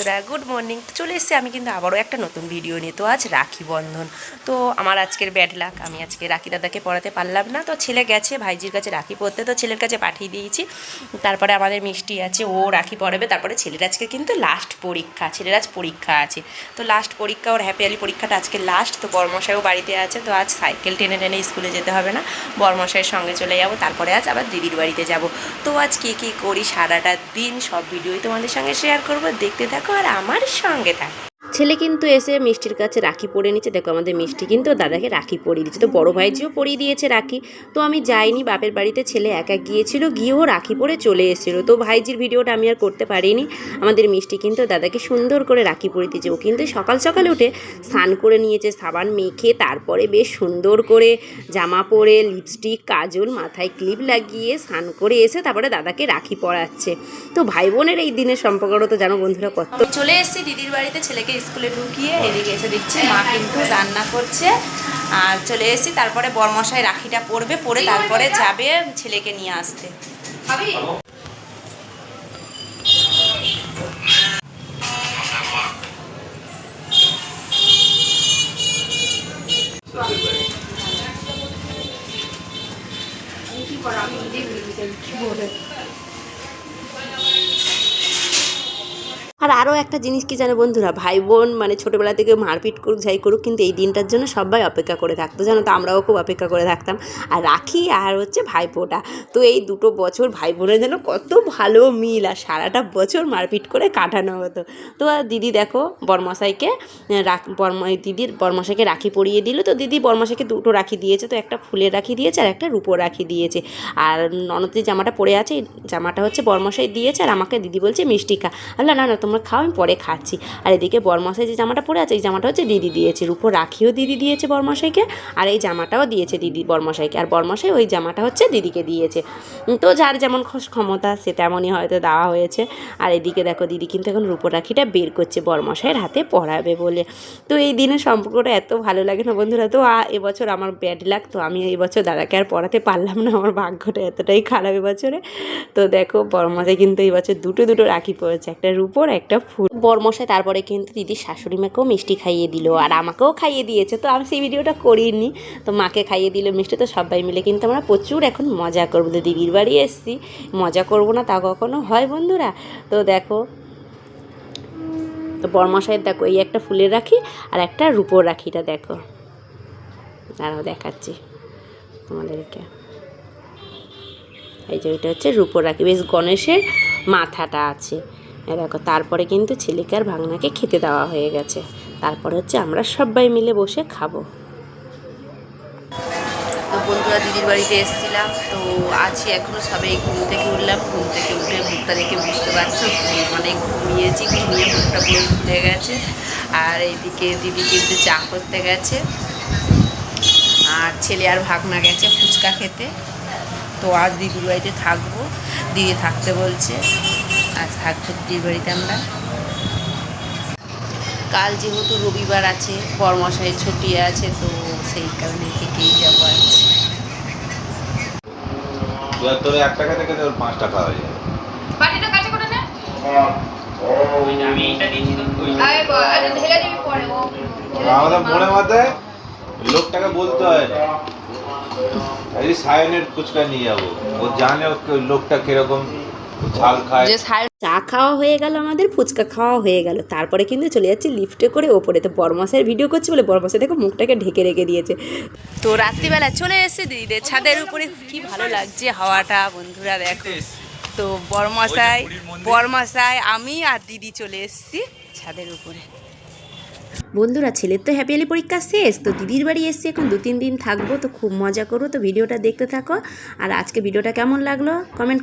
বন্ধুরা, good morning. তো চলে এসেছি আমি কিন্তু আবারও একটা নতুন ভিডিও নিয়ে। তো আজ রাখি বন্ধন। তো আমার আজকের ব্যাড লাক, আমি আজকে রাখি দাদাকে পড়াতে পারলাম না। তো ছেলে গেছে ভাইজির কাছে রাখি পরতে, তো ছেলের কাছে পাঠিয়ে দিয়েছি। তারপরে আমাদের মিষ্টি আছে, ও রাখি পরাবে। তারপরে ছেলের আজকে কিন্তু লাস্ট পরীক্ষা, ছেলের আজ পরীক্ষা আছে। তো লাস্ট পরীক্ষা, ওর হ্যাপি আলি পরীক্ষাটা আজকে লাস্ট। তো বরমশাইও বাড়িতে আছে, তো আজ সাইকেল টেনে টেনে স্কুলে যেতে হবে না, বরমশাইয়ের সঙ্গে চলে যাব। তারপরে আজ আবার দিদির বাড়িতে যাব। তো আজ কী কী করি সারাটা দিন সব ভিডিওই তোমাদের সঙ্গে শেয়ার করবো, দেখতে থাকো আর আমার সঙ্গে থাকো। ছেলে কিন্তু এসে মিষ্টির কাছে রাখি পরে নিচ্ছে। দেখো আমাদের মিষ্টি কিন্তু দাদাকে রাখি পরিয়ে দিচ্ছে। তো বড় ভাইজিও পরিয়ে দিয়েছে রাখি। তো আমি যাইনি বাপের বাড়িতে, ছেলে একা গিয়েছিল, গিয়েও রাখি পরে চলে এসেছিলো। তো ভাইজির ভিডিওটা আমি আর করতে পারিনি। আমাদের মিষ্টি কিন্তু দাদাকে সুন্দর করে রাখি পরিয়ে দিয়েছে। ও কিন্তু সকাল সকাল উঠে স্নান করে নিয়েছে, সাবান মেখে, তারপরে বেশ সুন্দর করে জামা পরে, লিপস্টিক, কাজল, মাথায় ক্লিপ লাগিয়ে স্নান করে এসে তারপরে দাদাকে রাখি পরাচ্ছে। তো ভাই বোনের এই দিনের সম্পর্কটা তো জানো বন্ধুরা কত। চলে এসেছি দিদির বাড়িতে, ছেলেকে স্কুলে ঢুকিয়ে এদিকে এসে দিচ্ছি মা কিন্তু রান্না করছে। আর চলে এসেছি, তারপরে বরমশাই রাখিটা পরবে, পরে তারপরে যাবে ছেলেকে নিয়ে আসতে। আর আরও একটা জিনিস কি জানো বন্ধুরা, ভাই বোন মানে ছোটোবেলা থেকে মারপিট করুক যাই করুক, কিন্তু এই দিনটার জন্য সবাই অপেক্ষা করে থাকতো, জানো তো আমরাও খুব অপেক্ষা করে থাকতাম। আর রাখি আর হচ্ছে ভাইফোঁটা, তো এই দুটো বছর ভাই বোনের যেন কত ভালো মিল, আর সারাটা বছর মারপিট করে কাটানো হতো। তো আর দিদি দেখো বরমশাইকে দিদির বরমশাইকে রাখি পরিয়ে দিল। তো দিদি বরমশাইকে দুটো রাখি দিয়েছে, তো একটা ফুলের রাখি দিয়েছে আর একটা রূপোর রাখি দিয়েছে। আর ননদের জামাটা পরে আছে, এই জামাটা হচ্ছে বরমশাই দিয়েছে, আর আমাকে দিদি বলছে মিষ্টি খা। আল্লাহ না না তোমরা খাও, আমি পরে খাচ্ছি। আর এদিকে বরমশাই যে জামাটা পরে আছে, এই জামাটা হচ্ছে দিদি দিয়েছে, রূপোর রাখিও দিদি দিয়েছে বরমশাইকে, আর এই জামাটাও দিয়েছে দিদি বরমশাইকে, আর বরমশাই ওই জামাটা হচ্ছে দিদিকে দিয়েছে। তো যার যেমন ক্ষমতা সে তেমনই হয়তো দেওয়া হয়েছে। আর এদিকে দেখো দিদি কিন্তু এখন রূপোর রাখিটা বের করছে বরমশাইয়ের হাতে পরাবে বলে। তো এই দিনের সম্পর্কটা এত ভালো লাগে না বন্ধুরা। তো এবছর আমার ব্যাড লাক, তো আমি এবছর দাদাকে আর পড়াতে পারলাম না, আমার ভাগ্যটা এতটাই খারাপ এবছরে। তো দেখো বরমশাই কিন্তু এই বছর দুটো রাখি পড়েছে, একটা রূপোর একটা ফুল। বরমশাই তারপরে কিন্তু দিদির শাশুড়ি মাকেও মিষ্টি খাইয়ে দিল, আর আমাকেও খাইয়ে দিয়েছে। তো আমি সেই ভিডিওটা করিনি, তো মাকে খাইয়ে দিল মিষ্টি। তো সবাই মিলে কিন্তু আমরা প্রচুর এখন মজা করবো। তো দিদির বাড়ি এসেছি, মজা করবো না তা কখনো হয় বন্ধুরা? তো দেখো তো বরমশাইয়ের দেখো এই একটা ফুলের রাখি আর একটা রূপোর রাখিটা দেখো, আরও দেখাচ্ছি তোমাদেরকে। এই যে ওইটা হচ্ছে রূপোর রাখি, বেশ গণেশের মাথাটা আছে দেখো। তারপরে কিন্তু ছেলেকে আর ভাগনাকে খেতে দেওয়া হয়ে গেছে, তারপরে হচ্ছে আমরা সবাই মিলে বসে খাবো। তো বন্ধুরা দিদির বাড়িতে এসেছিলাম, তো আছি এখনও সবে ঘুম থেকে উঠলাম। ঘুম থেকে উঠে মুখটা দেখে বুঝতে পারছো মানে ঘুমিয়েছি, ঘুমিয়ে মুখটা পুরো ফুটে গেছে। আর এইদিকে দিদি কিন্তু চা করতে গেছে, আর ছেলে আর ভাগনা গেছে ফুচকা খেতে। তো আজ দিদির বাড়িতে থাকবো, দিদি থাকতে বলছে, আজ থাকবো দিদির বাড়িতে আমরা। কাল যেহেতু রবিবার আছে, বরমশাইয়ের ছুটি আছে, তো সেই কারণে থেকেই যাবো আজ। তোর 1 টাকা থেকে তোর 5 টাকা হয়ে যাবে। বাটিটা কাছে করে নে। আমি এটা দিয়েছি তো তুই। আরে ঢেলে দিবি পরে ও। আমাদের মনে মতে লোকটাকে বলতে হয় না, এই সায়নের ফুচকা নিয়ে যাবো, ও জানে লোকটা কিরকম ঝাল খায়। যে চা খাওয়া হয়ে গেল, আমাদের ফুচকা খাওয়া হয়ে গেল, তারপরে কিন্তু চলে যাচ্ছি লিফটে করে ওপরে। তো বরমশাইয়ের ভিডিও করছে বলে বরমশাই দেখো মুখটাকে ঢেকে রেখে দিয়েছে। তো রাত্রিবেলা চলে এসেছে দিদিদের ছাদের উপরে, কি ভালো লাগছে হাওয়াটা বন্ধুরা দেখো। তো বরমশাই আমি আর দিদি চলে এসেছি ছাদের উপরে। বন্ধুরা ছেলের তো হ্যাপি আলি পরীক্ষা শেষ, তো দিদির বাড়ি এসেছি, এখন 2-3 দিন থাকবো, তো খুব মজা করবো। তো ভিডিওটা দেখতে থাকো। আর আজকে ভিডিওটা কেমন লাগলো কমেন্ট